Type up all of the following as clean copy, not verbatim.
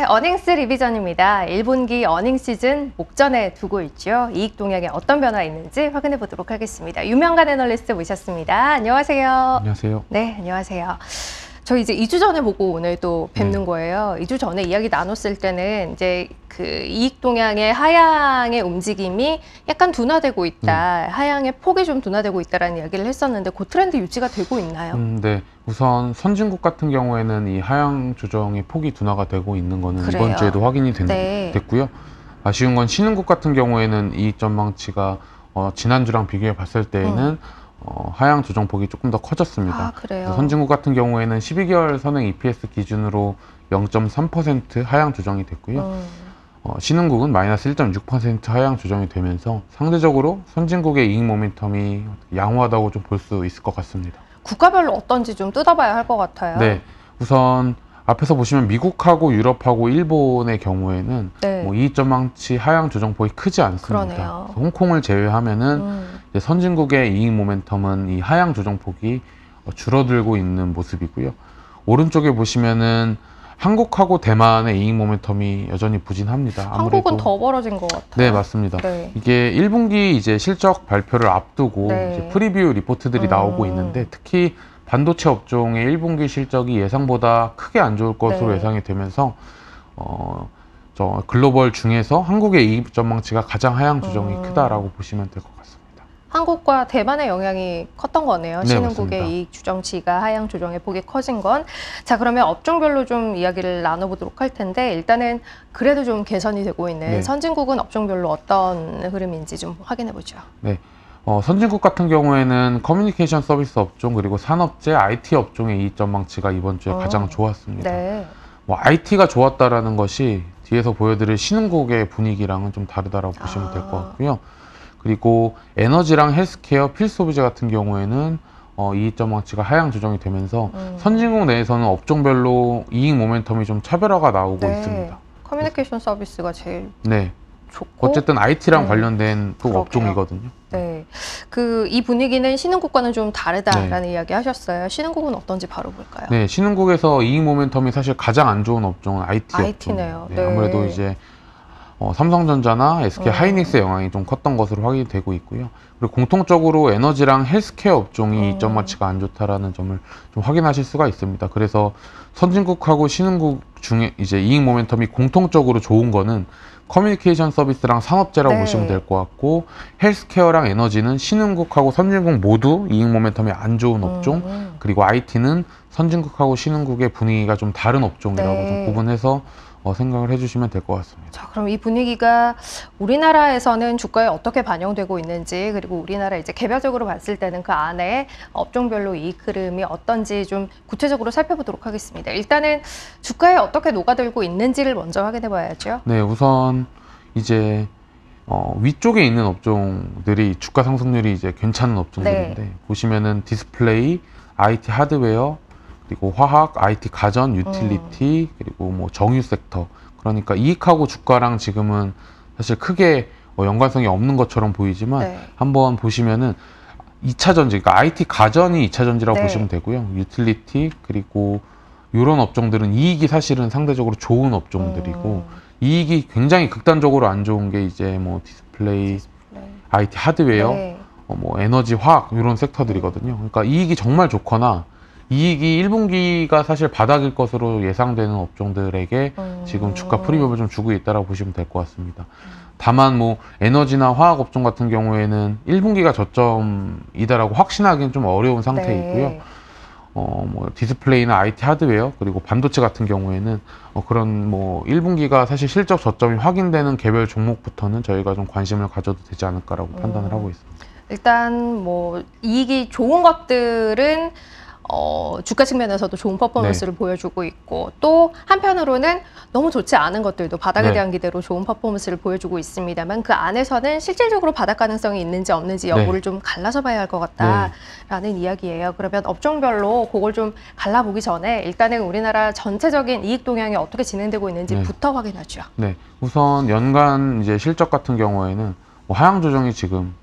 어닝스 리비전입니다. 1분기 어닝 시즌 목전에 두고 있죠. 이익 동향에 어떤 변화 있는지 확인해 보도록 하겠습니다. 유명한 애널리스트 모셨습니다. 안녕하세요. 안녕하세요. 네, 안녕하세요. 저 이제 2주 전에 보고 오늘 또 뵙는 거예요. 2주 전에 이야기 나눴을 때는 이제 그 이익 동향의 하향의 움직임이 약간 둔화되고 있다. 하향의 폭이 좀 둔화되고 있다라는 이야기를 했었는데 그 트렌드 유지가 되고 있나요? 네. 우선 선진국 같은 경우에는 이 하향 조정의 폭이 둔화가 되고 있는 거는 그래요. 이번 주에도 확인이 네. 됐고요. 아쉬운 건 신흥국 같은 경우에는 이익 전망치가 지난주랑 비교해 봤을 때에는 하향 조정폭이 조금 더 커졌습니다. 아, 그래요? 선진국 같은 경우에는 12개월 선행 EPS 기준으로 0.3% 하향 조정이 됐고요. 신흥국은 마이너스 1.6% 하향 조정이 되면서 상대적으로 선진국의 이익 모멘텀이 양호하다고 좀 볼 수 있을 것 같습니다. 국가별로 어떤지 좀 뜯어봐야 할 것 같아요. 네, 우선 앞에서 보시면 미국하고 유럽하고 일본의 경우에는 네. 뭐 이익 전망치 하향 조정폭이 크지 않습니다. 그러네요. 홍콩을 제외하면은 이제 선진국의 이익 모멘텀은 이 하향 조정폭이 줄어들고 있는 모습이고요. 오른쪽에 보시면은 한국하고 대만의 이익 모멘텀이 여전히 부진합니다. 한국은 더 벌어진 것 같아요. 네, 맞습니다. 네. 이게 1분기 이제 실적 발표를 앞두고 네. 이제 프리뷰 리포트들이 나오고 있는데 특히 반도체 업종의 1분기 실적이 예상보다 크게 안 좋을 것으로 네. 예상이 되면서 저 글로벌 중에서 한국의 이익 전망치가 가장 하향 조정이 크다라고 보시면 될 것 같습니다. 한국과 대만의 영향이 컸던 거네요. 네, 신흥국의 맞습니다. 이익 추정치가 하향 조정의 폭이 커진 건. 자, 그러면 업종별로 좀 이야기를 나눠보도록 할 텐데 일단은 그래도 좀 개선이 되고 있는 네. 선진국은 업종별로 어떤 흐름인지 좀 확인해 보죠. 네. 선진국 같은 경우에는 커뮤니케이션 서비스 업종 그리고 산업재, IT 업종의 이익 전망치가 이번 주에 가장 좋았습니다. 네. 뭐 IT가 좋았다라는 것이 뒤에서 보여드릴 신흥국의 분위기랑은 좀 다르다라고 보시면 될 것 같고요. 그리고 에너지랑 헬스케어, 필수소비재 같은 경우에는 이익 전망치가 하향 조정이 되면서 선진국 내에서는 업종별로 이익 모멘텀이 좀 차별화가 나오고 있습니다. 커뮤니케이션 서비스가 제일 네. 좋고 어쨌든 IT랑 관련된 또 그러게요. 업종이거든요. 네. 이 분위기는 신흥국과는 좀 다르다라는 이야기 하셨어요. 신흥국은 어떤지 바로 볼까요? 네, 신흥국에서 이익 모멘텀이 사실 가장 안 좋은 업종은 IT IT네요. 업종. 네, 아무래도 이제 삼성전자나 SK 하이닉스의 영향이 좀 컸던 것으로 확인이 되고 있고요. 그리고 공통적으로 에너지랑 헬스케어 업종이 이익 전망치가 안 좋다라는 점을 좀 확인하실 수가 있습니다. 그래서 선진국하고 신흥국 중에 이제 이익 모멘텀이 공통적으로 좋은 거는 커뮤니케이션 서비스랑 산업재라고 보시면 될 것 같고, 헬스케어랑 에너지는 신흥국하고 선진국 모두 이익 모멘텀이 안 좋은 업종, 그리고 IT는 선진국하고 신흥국의 분위기가 좀 다른 업종이라고 좀 구분해서 생각을 해주시면 될 것 같습니다. 자, 그럼 이 분위기가 우리나라에서는 주가에 어떻게 반영되고 있는지, 그리고 우리나라 이제 개별적으로 봤을 때는 그 안에 업종별로 이익 흐름이 어떤지 좀 구체적으로 살펴보도록 하겠습니다. 일단은 주가에 어떻게 녹아들고 있는지를 먼저 확인해 봐야죠. 네, 우선 이제 위쪽에 있는 업종들이 주가 상승률이 이제 괜찮은 업종들인데 보시면은 디스플레이, IT 하드웨어, 그리고 화학, IT 가전, 유틸리티, 그리고 뭐 정유 섹터. 그러니까 이익하고 주가랑 지금은 사실 크게 연관성이 없는 것처럼 보이지만 한번 보시면은 2차 전지, 그러니까 IT 가전이 2차 전지라고 보시면 되고요. 유틸리티, 그리고 이런 업종들은 이익이 사실은 상대적으로 좋은 업종들이고 이익이 굉장히 극단적으로 안 좋은 게 이제 뭐 디스플레이, IT 하드웨어, 뭐 에너지, 화학 이런 섹터들이거든요. 그러니까 이익이 정말 좋거나 이익이 1분기가 사실 바닥일 것으로 예상되는 업종들에게 지금 주가 프리뷰를 좀 주고 있다고 보시면 될 것 같습니다. 다만 뭐 에너지나 화학 업종 같은 경우에는 1분기가 저점이다라고 확신하기는 좀 어려운 상태이고요. 뭐 디스플레이나 IT 하드웨어 그리고 반도체 같은 경우에는 그런 뭐 1분기가 사실 실적 저점이 확인되는 개별 종목부터는 저희가 좀 관심을 가져도 되지 않을까라고 판단을 하고 있습니다. 일단 뭐 이익이 좋은 것들은 주가 측면에서도 좋은 퍼포먼스를 보여주고 있고, 또 한편으로는 너무 좋지 않은 것들도 바닥에 대한 기대로 좋은 퍼포먼스를 보여주고 있습니다만 그 안에서는 실질적으로 바닥 가능성이 있는지 없는지 여부를 좀 갈라서 봐야 할 것 같다라는 이야기예요. 그러면 업종별로 그걸 좀 갈라보기 전에 일단은 우리나라 전체적인 이익 동향이 어떻게 진행되고 있는지부터 확인하죠. 네, 우선 연간 이제 실적 같은 경우에는 뭐 하향 조정이 지금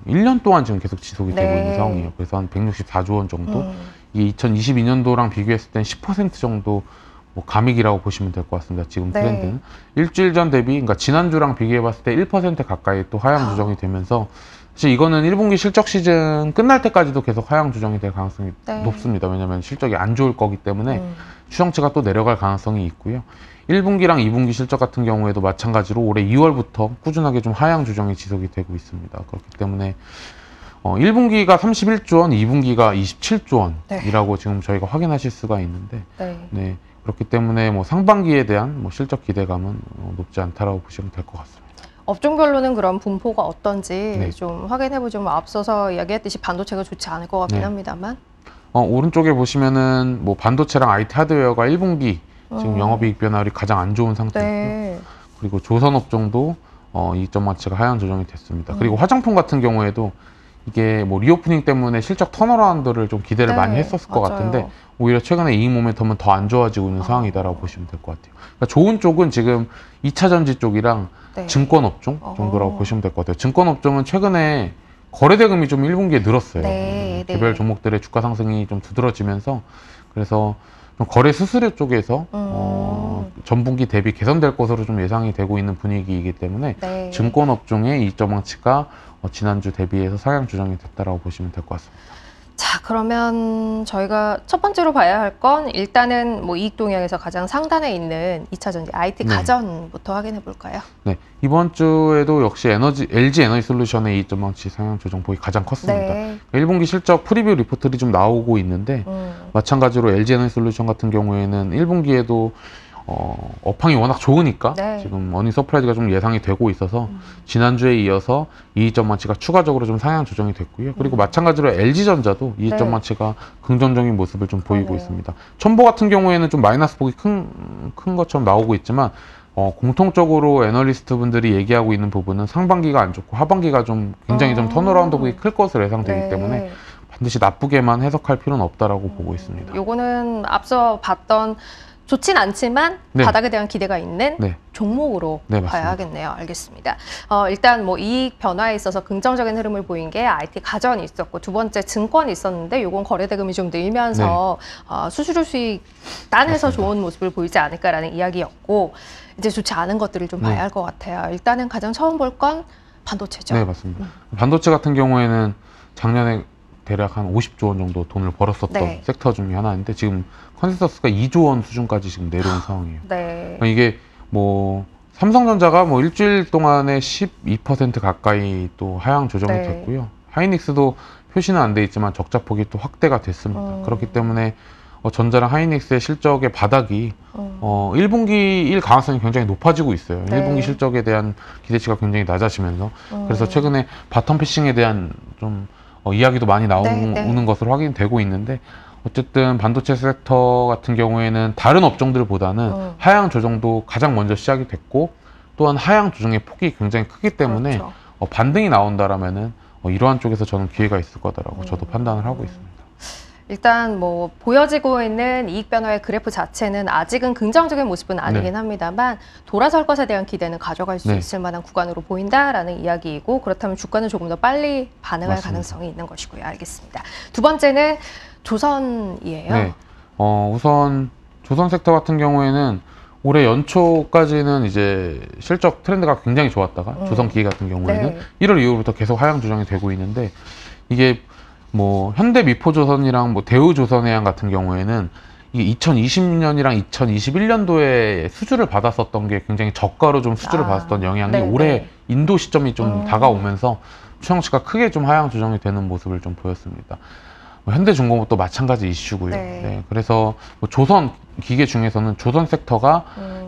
1년 동안 지금 계속 지속이 되고 있는 상황이에요. 그래서 한 164조 원 정도. 이게 2022년도랑 비교했을 땐 10% 정도 뭐 감익이라고 보시면 될 것 같습니다. 지금 네. 트렌드는 일주일 전 대비, 그러니까 지난주랑 비교해 봤을 때 1% 가까이 또 하향 조정이 되면서 사실 이거는 1분기 실적 시즌 끝날 때까지도 계속 하향 조정이 될 가능성이 네. 높습니다. 왜냐하면 실적이 안 좋을 거기 때문에 추정치가 또 내려갈 가능성이 있고요. 1분기랑 2분기 실적 같은 경우에도 마찬가지로 올해 2월부터 꾸준하게 좀 하향 조정이 지속이 되고 있습니다. 그렇기 때문에 1분기가 31조 원, 2분기가 27조 원이라고 지금 저희가 확인하실 수가 있는데 네, 그렇기 때문에 뭐 상반기에 대한 뭐 실적 기대감은 높지 않다라고 보시면 될 것 같습니다. 업종별로는 그런 분포가 어떤지 네. 좀 확인해보자면 앞서서 이야기했듯이 반도체가 좋지 않을 것 같긴 네. 합니다만 오른쪽에 보시면은 뭐 반도체랑 IT 하드웨어가 1분기 지금 영업이익 변화율이 가장 안 좋은 상태고요. 네. 그리고 조선업종도 이익점 마치가 하향 조정이 됐습니다. 그리고 화장품 같은 경우에도 이게 뭐 리오프닝 때문에 실적 턴어라운드를 좀 기대를 네, 많이 했었을 것 맞아요. 같은데 오히려 최근에 이익 모멘텀은 더 안 좋아지고 있는 상황이다라고 보시면 될 것 같아요. 그러니까 좋은 쪽은 지금 2차 전지 쪽이랑 네. 증권업종 정도라고 보시면 될 것 같아요. 증권업종은 최근에 거래 대금이 좀 1분기에 늘었어요. 네, 개별 네. 종목들의 주가 상승이 좀 두드러지면서 그래서 좀 거래 수수료 쪽에서 전분기 대비 개선될 것으로 좀 예상이 되고 있는 분위기이기 때문에 네. 증권업종의 이익 전망치가 지난주 대비해서 상향 조정이 됐다라고 보시면 될 것 같습니다. 자, 그러면 저희가 첫 번째로 봐야 할 건 일단은 뭐 이익 동향에서 가장 상단에 있는 2차 전지 IT 네. 가전부터 확인해 볼까요? 네, 이번 주에도 역시 LG 에너지솔루션의 이익 전망치 상향 조정 폭이 가장 컸습니다. 네. 1분기 실적 프리뷰 리포트들이 좀 나오고 있는데 마찬가지로 LG 에너지솔루션 같은 경우에는 1분기에도 업황이 워낙 좋으니까 네. 지금 어닝 서프라이즈가 좀 예상이 되고 있어서 지난주에 이어서 이익 전망치가 추가적으로 좀 상향 조정이 됐고요. 그리고 마찬가지로 LG전자도 이익 네. 전망치가 긍정적인 모습을 좀 보이고 그러네요. 있습니다. 첨보 같은 경우에는 좀 마이너스 폭이 큰 것처럼 나오고 있지만 공통적으로 애널리스트 분들이 얘기하고 있는 부분은 상반기가 안 좋고 하반기가 좀 굉장히 좀 턴어라운드 폭이 클 것으로 예상되기 네. 때문에 반드시 나쁘게만 해석할 필요는 없다라고 보고 있습니다. 요거는 앞서 봤던 좋진 않지만 네. 바닥에 대한 기대가 있는 네. 종목으로 네, 봐야 맞습니다. 하겠네요. 알겠습니다. 일단 뭐 이익 변화에 있어서 긍정적인 흐름을 보인 게 IT 가전이 있었고 두 번째 증권이 있었는데 요건 거래 대금이 좀 늘면서 수수료 수익 딴에서 맞습니다. 좋은 모습을 보이지 않을까라는 이야기였고 이제 좋지 않은 것들을 좀 봐야 할 것 같아요. 일단은 가장 처음 볼 건 반도체죠. 네, 맞습니다. 반도체 같은 경우에는 작년에 대략 한 50조 원 정도 돈을 벌었었던 네. 섹터 중에 하나인데 지금 컨센서스가 2조 원 수준까지 지금 내려온 상황이에요. 네. 그러니까 이게 뭐 삼성전자가 뭐 일주일 동안에 12% 가까이 또 하향 조정이 네. 됐고요. 하이닉스도 표시는 안 돼 있지만 적자폭이 또 확대가 됐습니다. 그렇기 때문에 전자랑 하이닉스의 실적의 바닥이 1분기일 가능성이 굉장히 높아지고 있어요. 네. 1분기 실적에 대한 기대치가 굉장히 낮아지면서 그래서 최근에 바텀 피싱에 대한 좀 이야기도 많이 나오는 네. 것으로 확인되고 있는데 어쨌든 반도체 섹터 같은 경우에는 다른 업종들보다는 하향 조정도 가장 먼저 시작이 됐고 또한 하향 조정의 폭이 굉장히 크기 때문에 그렇죠. 반등이 나온다라면은 이러한 쪽에서 저는 기회가 있을 거다라고 저도 판단을 하고 있습니다. 일단 뭐 보여지고 있는 이익 변화의 그래프 자체는 아직은 긍정적인 모습은 아니긴 네. 합니다만 돌아설 것에 대한 기대는 가져갈 수 네. 있을 만한 구간으로 보인다라는 이야기이고 그렇다면 주가는 조금 더 빨리 반응할 맞습니다. 가능성이 있는 것이고요. 알겠습니다. 두 번째는 조선이에요. 네. 우선 조선 섹터 같은 경우에는 올해 연초까지는 이제 실적 트렌드가 굉장히 좋았다가 조선기계 같은 경우에는 네. 1월 이후부터 계속 하향 조정이 되고 있는데 이게 뭐 현대미포조선이랑 뭐 대우조선해양 같은 경우에는 이게 2020년이랑 2021년도에 수주를 받았었던 게 굉장히 저가로 좀 수주를 받았던 영향이 네, 올해 네. 인도 시점이 좀 다가오면서 추정치가 크게 좀 하향 조정이 되는 모습을 좀 보였습니다. 현대중공업도 마찬가지 이슈고요. 네. 네, 그래서 뭐 조선 기계 중에서는 조선 섹터가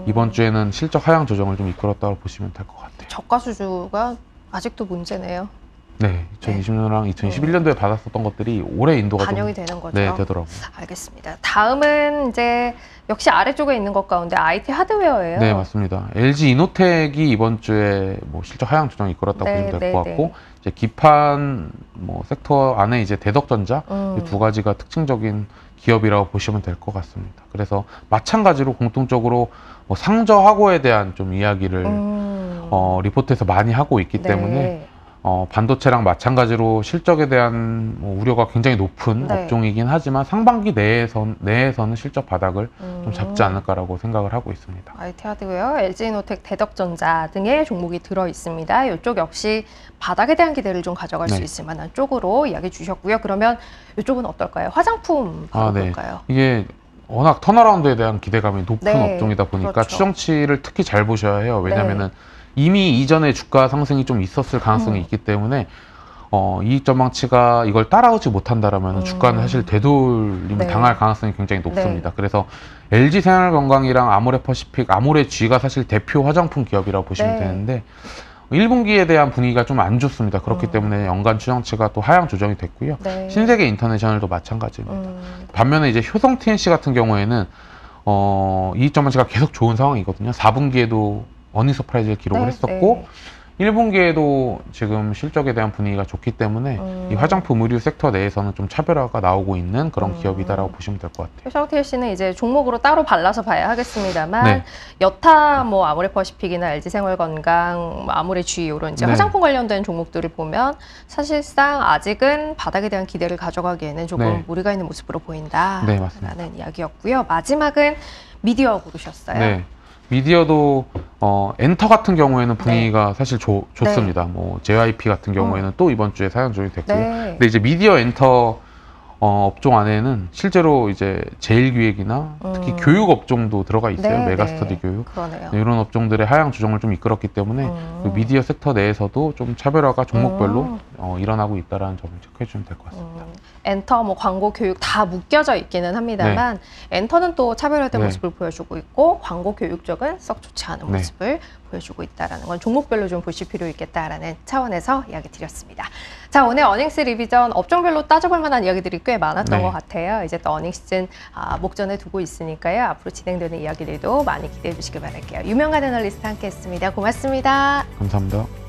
이번 주에는 실적 하향 조정을 좀 이끌었다고 보시면 될 것 같아요. 저가 수주가 아직도 문제네요. 네, 2020년이랑 2021년도에 받았었던 것들이 올해 인도가 반영이 좀 되는 거죠. 네, 되더라고요. 알겠습니다. 다음은 이제 역시 아래쪽에 있는 것 가운데 IT 하드웨어예요. 네, 맞습니다. LG 이노텍이 이번 주에 뭐 실적 하향 조정 이끌었다고 네, 보시면 될 네, 것 같고 이제 기판 뭐 섹터 안에 이제 대덕전자 이 두 가지가 특징적인 기업이라고 보시면 될 것 같습니다. 그래서 마찬가지로 공통적으로 뭐 상저하고에 대한 좀 이야기를 리포트에서 많이 하고 있기 네. 때문에 반도체랑 마찬가지로 실적에 대한 우려가 굉장히 높은 네. 업종이긴 하지만 상반기 내에서는 실적 바닥을 좀 잡지 않을까라고 생각을 하고 있습니다. IT 하드웨어, LG이노텍, 대덕전자 등의 종목이 들어 있습니다. 이쪽 역시 바닥에 대한 기대를 좀 가져갈 수 네. 있을 만한 쪽으로 이야기 주셨고요. 그러면 이쪽은 어떨까요? 화장품 바로 네. 볼까요? 이게 워낙 턴어라운드에 대한 기대감이 높은 네, 업종이다 보니까 그렇죠. 추정치를 특히 잘 보셔야 해요. 왜냐면은 네. 이미 이전에 주가 상승이 좀 있었을 가능성이 있기 때문에 이익 전망치가 이걸 따라오지 못한다라면 주가는 사실 되돌림을 네. 당할 가능성이 굉장히 높습니다. 그래서 LG 생활건강이랑 아모레퍼시픽, 아모레G가 사실 대표 화장품 기업이라고 보시면 네. 되는데 1분기에 대한 분위기가 좀 안 좋습니다. 그렇기 때문에 연간 추정치가 또 하향 조정이 됐고요. 네. 신세계 인터내셔널도 마찬가지입니다. 반면에 이제 효성 TNC 같은 경우에는 이익 전망치가 계속 좋은 상황이거든요. 4분기에도 어닝 서프라이즈를 기록을 네, 했었고 1분기에도 지금 실적에 대한 분위기가 좋기 때문에 이 화장품 의류 섹터 내에서는 좀 차별화가 나오고 있는 그런 기업이다라고 보시면 될 것 같아요. 효성 TLC는 이제 종목으로 따로 발라서 봐야 하겠습니다만 네. 여타 뭐 아모레퍼시픽이나 LG생활건강, 아모레G 이런 이제 네. 화장품 관련된 종목들을 보면 사실상 아직은 바닥에 대한 기대를 가져가기에는 조금 네. 무리가 있는 모습으로 보인다. 네, 맞습니다. 라는 이야기였고요. 마지막은 미디어 고르셨어요. 네. 미디어도 엔터 같은 경우에는 분위기가 사실 좋습니다. 뭐 JYP 같은 경우에는 또 이번 주에 사양 조정이 됐고요. 네. 근데 이제 미디어 엔터 업종 안에는 실제로 이제 제일기획이나 특히 교육 업종도 들어가 있어요. 네, 메가스터디 네. 교육. 그러네요. 네, 이런 업종들의 하향 조정을 좀 이끌었기 때문에 그 미디어 섹터 내에서도 좀 차별화가 종목별로 일어나고 있다는 점을 체크해 주면 될 것 같습니다. 엔터, 뭐 광고, 교육 다 묶여져 있기는 합니다만 엔터는 또 차별화된 네. 모습을 보여주고 있고 광고, 교육 쪽은 썩 좋지 않은 네. 모습을 보여주고 있다는 건 종목별로 좀 보실 필요 있겠다라는 차원에서 이야기 드렸습니다. 자, 오늘 어닝스 리비전 업종별로 따져볼 만한 이야기들이 꽤 많았던 네. 것 같아요. 이제 또 어닝 시즌 목전에 두고 있으니까요. 앞으로 진행되는 이야기들도 많이 기대해 주시길 바랄게요. 유명한 애널리스트 함께했습니다. 고맙습니다. 감사합니다.